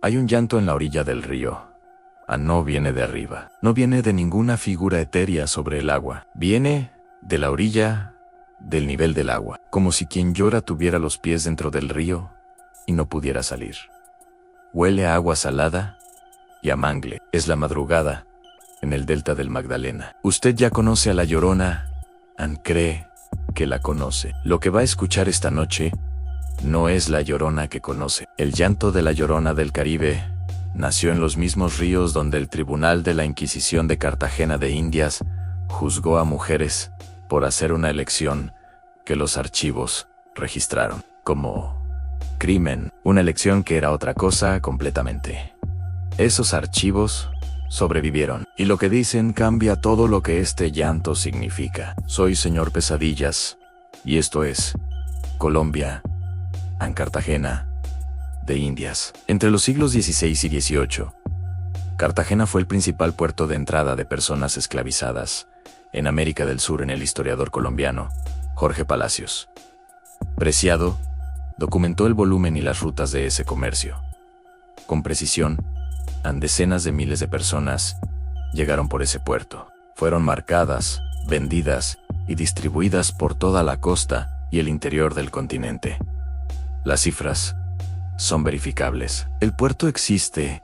Hay un llanto en la orilla del río. No viene de arriba. No viene de ninguna figura etérea sobre el agua. Viene de la orilla, del nivel del agua. Como si quien llora tuviera los pies dentro del río y no pudiera salir. Huele a agua salada y a mangle. Es la madrugada en el delta del Magdalena. Usted ya conoce a La Llorona. Cree que la conoce. Lo que va a escuchar esta noche no es la Llorona que conoce. El llanto de la Llorona del Caribe nació en los mismos ríos donde el Tribunal de la Inquisición de Cartagena de Indias juzgó a mujeres por hacer una elección que los archivos registraron como crimen. Una elección que era otra cosa completamente. Esos archivos sobrevivieron, y lo que dicen cambia todo lo que este llanto significa. Soy señor Pesadillas, y esto es Colombia, en Cartagena de Indias. Entre los siglos XVI y XVIII, Cartagena fue el principal puerto de entrada de personas esclavizadas en América del Sur. En el historiador colombiano Jorge Palacios Preciado documentó el volumen y las rutas de ese comercio. Con precisión, decenas de miles de personas llegaron por ese puerto. Fueron marcadas, vendidas y distribuidas por toda la costa y el interior del continente. Las cifras son verificables. El puerto existe.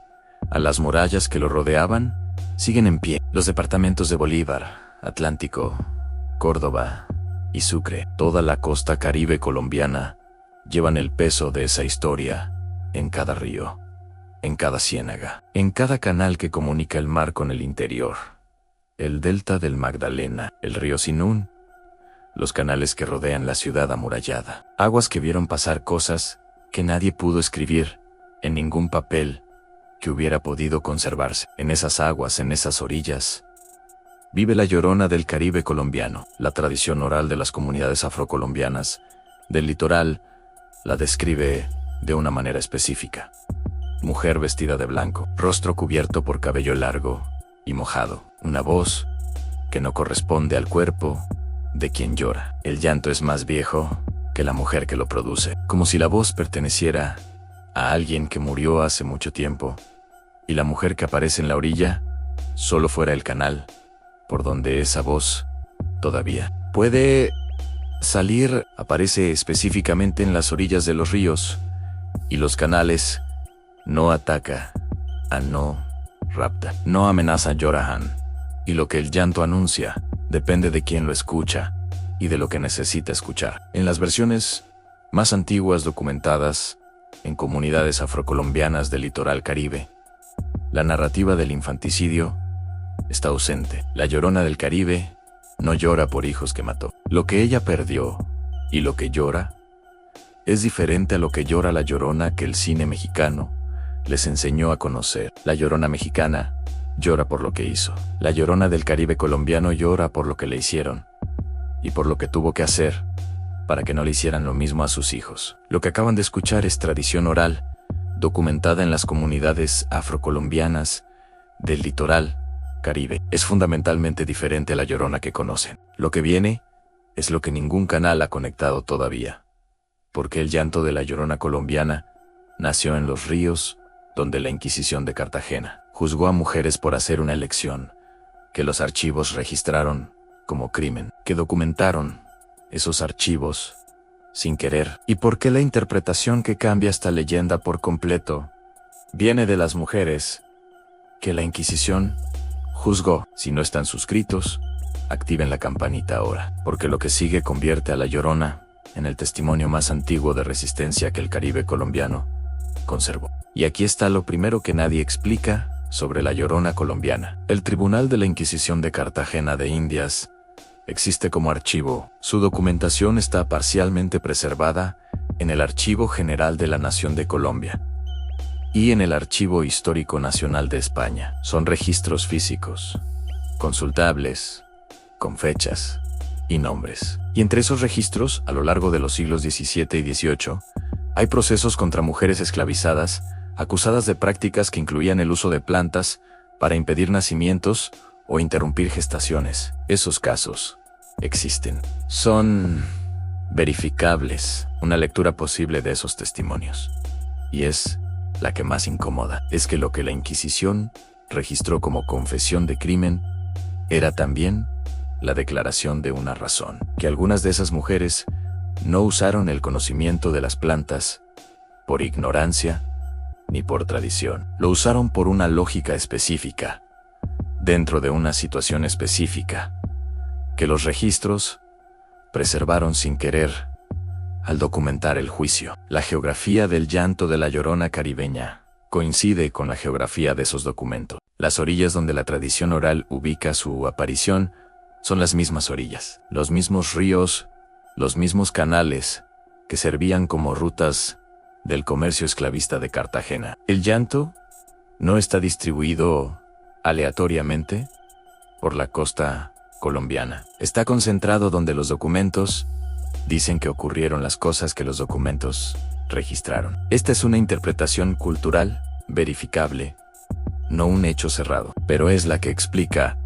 Las murallas que lo rodeaban siguen en pie. Los departamentos de Bolívar, Atlántico, Córdoba y Sucre, toda la costa caribe colombiana, llevan el peso de esa historia en cada río, en cada ciénaga, en cada canal que comunica el mar con el interior. El delta del Magdalena, el río Sinún, los canales que rodean la ciudad amurallada. Aguas que vieron pasar cosas que nadie pudo escribir en ningún papel que hubiera podido conservarse. En esas aguas, en esas orillas, vive la Llorona del Caribe colombiano. La tradición oral de las comunidades afrocolombianas del litoral la describe de una manera específica. Mujer vestida de blanco, rostro cubierto por cabello largo y mojado, una voz que no corresponde al cuerpo de quien llora. El llanto es más viejo que la mujer que lo produce, como si la voz perteneciera a alguien que murió hace mucho tiempo, y la mujer que aparece en la orilla solo fuera el canal por donde esa voz todavía puede salir. Aparece específicamente en las orillas de los ríos y los canales. No ataca, no rapta, no amenaza, llorahan. Y lo que el llanto anuncia depende de quién lo escucha y de lo que necesita escuchar. En las versiones más antiguas documentadas en comunidades afrocolombianas del litoral caribe, la narrativa del infanticidio está ausente. La Llorona del Caribe no llora por hijos que mató. Lo que ella perdió y lo que llora es diferente a lo que llora la Llorona que el cine mexicano les enseñó a conocer. La Llorona mexicana llora por lo que hizo. La Llorona del Caribe colombiano llora por lo que le hicieron y por lo que tuvo que hacer para que no le hicieran lo mismo a sus hijos. Lo que acaban de escuchar es tradición oral documentada en las comunidades afrocolombianas del litoral caribe. Es fundamentalmente diferente a la Llorona que conocen. Lo que viene es lo que ningún canal ha conectado todavía, porque el llanto de la Llorona colombiana nació en los ríos donde la Inquisición de Cartagena juzgó a mujeres por hacer una elección que los archivos registraron como crimen, que documentaron esos archivos sin querer. ¿Y por qué la interpretación que cambia esta leyenda por completo viene de las mujeres que la Inquisición juzgó? Si no están suscritos, activen la campanita ahora, porque lo que sigue convierte a la Llorona en el testimonio más antiguo de resistencia que el Caribe colombiano conservó. Y aquí está lo primero que nadie explica sobre la Llorona colombiana. El Tribunal de la Inquisición de Cartagena de Indias existe como archivo. Su documentación está parcialmente preservada en el Archivo General de la Nación de Colombia y en el Archivo Histórico Nacional de España. Son registros físicos, consultables, con fechas y nombres. Y entre esos registros, a lo largo de los siglos XVII y XVIII, hay procesos contra mujeres esclavizadas, acusadas de prácticas que incluían el uso de plantas para impedir nacimientos o interrumpir gestaciones. Esos casos existen. Son verificables. Una lectura posible de esos testimonios y es la que más incomoda, es que lo que la Inquisición registró como confesión de crimen era también la declaración de una razón, que algunas de esas mujeres no usaron el conocimiento de las plantas por ignorancia ni por tradición. Lo usaron por una lógica específica, dentro de una situación específica, que los registros preservaron sin querer al documentar el juicio. La geografía del llanto de la Llorona caribeña coincide con la geografía de esos documentos. Las orillas donde la tradición oral ubica su aparición son las mismas orillas, los mismos ríos, los mismos canales que servían como rutas del comercio esclavista de Cartagena. El llanto no está distribuido aleatoriamente por la costa colombiana. Está concentrado donde los documentos dicen que ocurrieron las cosas que los documentos registraron. Esta es una interpretación cultural verificable, no un hecho cerrado, pero es la que explica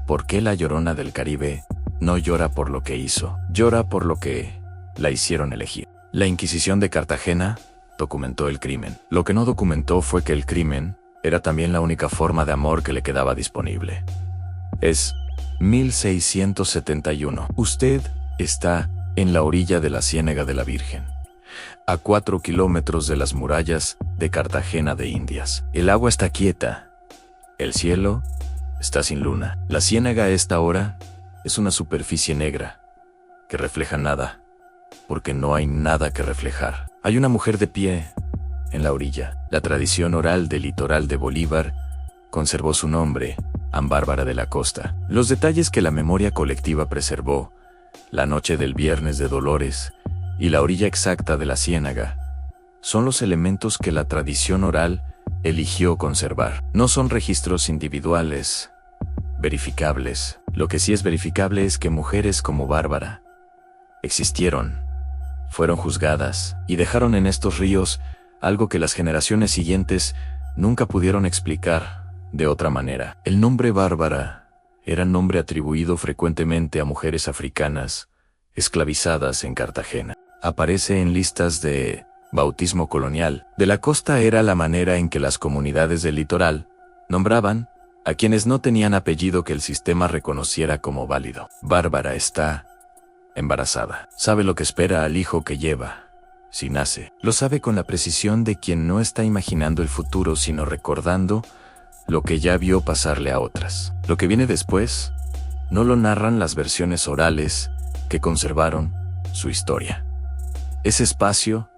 por qué la Llorona del Caribe no llora por lo que hizo, llora por lo que la hicieron elegir. La Inquisición de Cartagena documentó el crimen. Lo que no documentó fue que el crimen era también la única forma de amor que le quedaba disponible. Es 1671. Usted está en la orilla de la Ciénaga de la Virgen, a 4 kilómetros de las murallas de Cartagena de Indias. El agua está quieta, el cielo está sin luna. La ciénaga a esta hora es una superficie negra que refleja nada, porque no hay nada que reflejar. Hay una mujer de pie en la orilla. La tradición oral del litoral de Bolívar conservó su nombre, Bárbara de la Costa. Los detalles que la memoria colectiva preservó, la noche del Viernes de Dolores y la orilla exacta de la ciénaga, son los elementos que la tradición oral eligió conservar. No son registros individuales, verificables. Lo que sí es verificable es que mujeres como Bárbara existieron, fueron juzgadas y dejaron en estos ríos algo que las generaciones siguientes nunca pudieron explicar de otra manera. El nombre Bárbara era nombre atribuido frecuentemente a mujeres africanas esclavizadas en Cartagena. Aparece en listas de bautismo colonial. De la costa era la manera en que las comunidades del litoral nombraban a quienes no tenían apellido que el sistema reconociera como válido. Bárbara está embarazada. Sabe lo que espera al hijo que lleva si nace. Lo sabe con la precisión de quien no está imaginando el futuro, sino recordando lo que ya vio pasarle a otras. Lo que viene después no lo narran las versiones orales que conservaron su historia. Ese espacio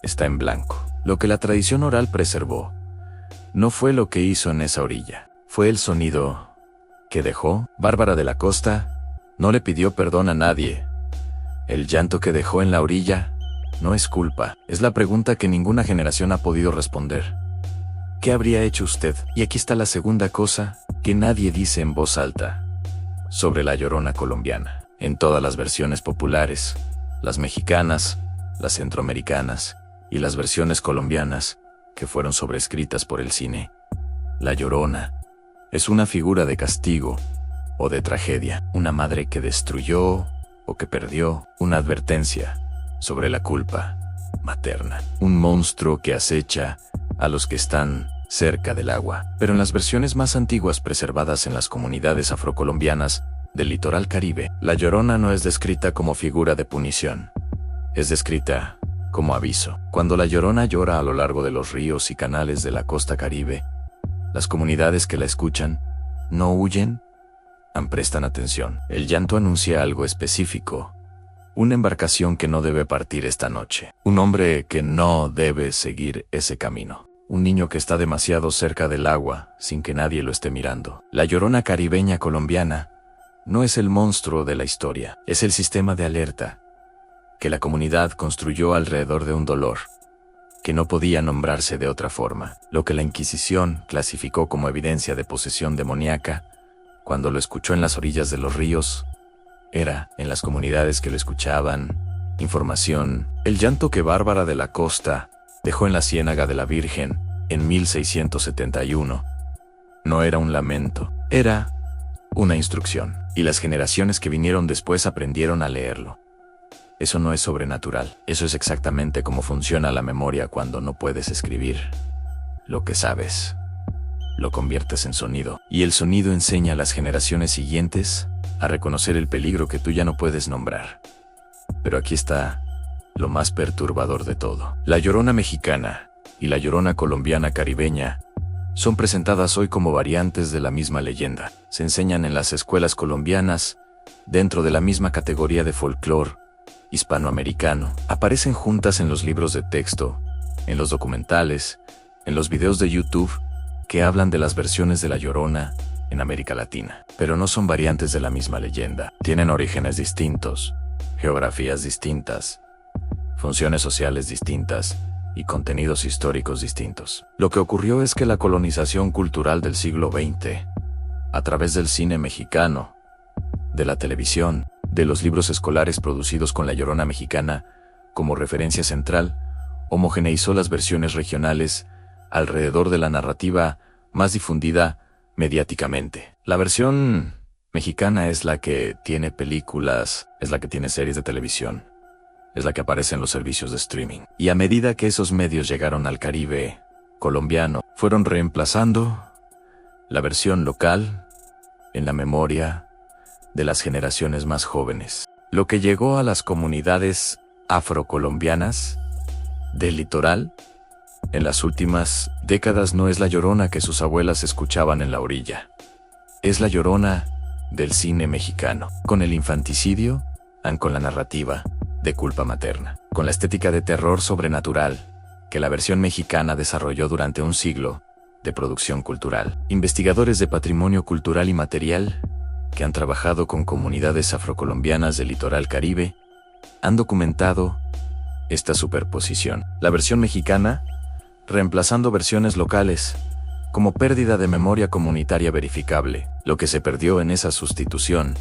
está en blanco. Lo que la tradición oral preservó no fue lo que hizo en esa orilla, fue el sonido que dejó. Bárbara de la Costa no le pidió perdón a nadie. El llanto que dejó en la orilla no es culpa. Es la pregunta que ninguna generación ha podido responder. ¿Qué habría hecho usted? Y aquí está la segunda cosa que nadie dice en voz alta sobre la Llorona colombiana. En todas las versiones populares, las mexicanas, las centroamericanas y las versiones colombianas que fueron sobrescritas por el cine, la Llorona es una figura de castigo o de tragedia, una madre que destruyó o que perdió, una advertencia sobre la culpa materna, un monstruo que acecha a los que están cerca del agua. Pero en las versiones más antiguas preservadas en las comunidades afrocolombianas del litoral caribe, la Llorona no es descrita como figura de punición, es descrita como aviso. Cuando la Llorona llora a lo largo de los ríos y canales de la costa caribe, las comunidades que la escuchan no huyen, prestan atención. El llanto anuncia algo específico, una embarcación que no debe partir esta noche, un hombre que no debe seguir ese camino, un niño que está demasiado cerca del agua sin que nadie lo esté mirando. La Llorona caribeña colombiana no es el monstruo de la historia, es el sistema de alerta que la comunidad construyó alrededor de un dolor que no podía nombrarse de otra forma. Lo que la Inquisición clasificó como evidencia de posesión demoníaca, cuando lo escuchó en las orillas de los ríos, era, en las comunidades que lo escuchaban, información. El llanto que Bárbara de la Costa dejó en la Ciénaga de la Virgen en 1671 no era un lamento, era una instrucción, y las generaciones que vinieron después aprendieron a leerlo. Eso no es sobrenatural. Eso es exactamente cómo funciona la memoria cuando no puedes escribir. Lo que sabes, lo conviertes en sonido. Y el sonido enseña a las generaciones siguientes a reconocer el peligro que tú ya no puedes nombrar. Pero aquí está lo más perturbador de todo. La Llorona mexicana y la Llorona colombiana caribeña son presentadas hoy como variantes de la misma leyenda. Se enseñan en las escuelas colombianas, dentro de la misma categoría de folclore hispanoamericano. Aparecen juntas en los libros de texto, en los documentales, en los videos de YouTube que hablan de las versiones de la Llorona en América Latina. Pero no son variantes de la misma leyenda. Tienen orígenes distintos, geografías distintas, funciones sociales distintas y contenidos históricos distintos. Lo que ocurrió es que la colonización cultural del siglo XX, a través del cine mexicano, de la televisión, de los libros escolares producidos con la Llorona mexicana como referencia central, homogeneizó las versiones regionales alrededor de la narrativa más difundida mediáticamente. La versión mexicana es la que tiene películas, es la que tiene series de televisión, es la que aparece en los servicios de streaming. Y a medida que esos medios llegaron al Caribe colombiano, fueron reemplazando la versión local en la memoria de las generaciones más jóvenes. Lo que llegó a las comunidades afrocolombianas del litoral en las últimas décadas no es la Llorona que sus abuelas escuchaban en la orilla. Es la Llorona del cine mexicano, con el infanticidio, con la narrativa de culpa materna, con la estética de terror sobrenatural que la versión mexicana desarrolló durante un siglo de producción cultural. Investigadores de patrimonio cultural y material que han trabajado con comunidades afrocolombianas del litoral Caribe han documentado esta superposición. La versión mexicana, reemplazando versiones locales, como pérdida de memoria comunitaria verificable. Lo que se perdió en esa sustitución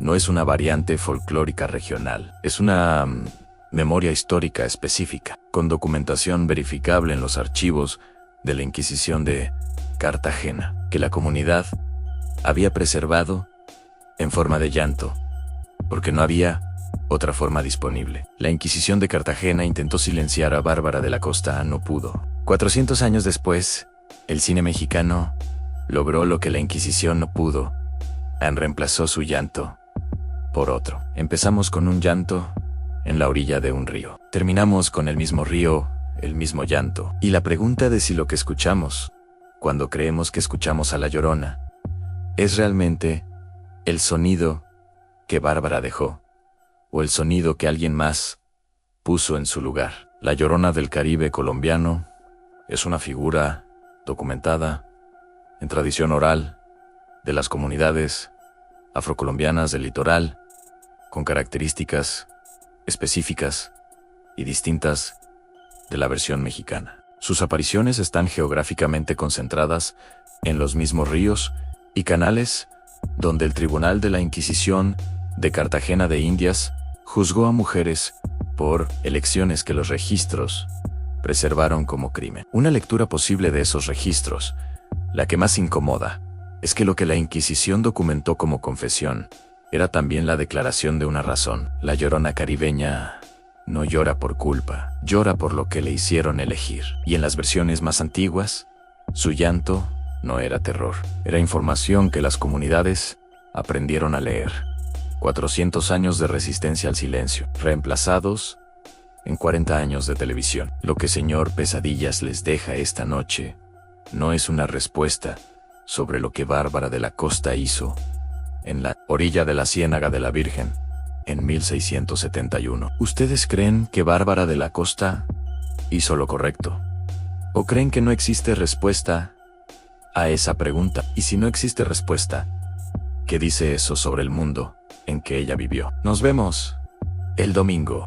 no es una variante folclórica regional, es una memoria histórica específica, con documentación verificable en los archivos de la Inquisición de Cartagena, que la comunidad había preservado en forma de llanto, porque no había otra forma disponible. La Inquisición de Cartagena intentó silenciar a Bárbara de la Costa, no pudo. 400 años después, el cine mexicano logró lo que la Inquisición no pudo, reemplazó su llanto por otro. Empezamos con un llanto en la orilla de un río. Terminamos con el mismo río, el mismo llanto. Y la pregunta de si lo que escuchamos, cuando creemos que escuchamos a la Llorona, es realmente el sonido que Bárbara dejó, o el sonido que alguien más puso en su lugar. La Llorona del Caribe colombiano es una figura documentada en tradición oral de las comunidades afrocolombianas del litoral, con características específicas y distintas de la versión mexicana. Sus apariciones están geográficamente concentradas en los mismos ríos y canales donde el Tribunal de la Inquisición de Cartagena de Indias juzgó a mujeres por elecciones que los registros preservaron como crimen. Una lectura posible de esos registros, la que más incomoda, es que lo que la Inquisición documentó como confesión era también la declaración de una razón. La Llorona caribeña no llora por culpa, llora por lo que le hicieron elegir. Y en las versiones más antiguas, su llanto no era terror, era información que las comunidades aprendieron a leer. 400 años de resistencia al silencio, reemplazados en 40 años de televisión. Lo que Señor Pesadillas les deja esta noche no es una respuesta sobre lo que Bárbara de la Costa hizo en la orilla de la Ciénaga de la Virgen en 1671. ¿Ustedes creen que Bárbara de la Costa hizo lo correcto? ¿O creen que no existe respuesta a esa pregunta? Y si no existe respuesta, ¿qué dice eso sobre el mundo en que ella vivió? Nos vemos el domingo.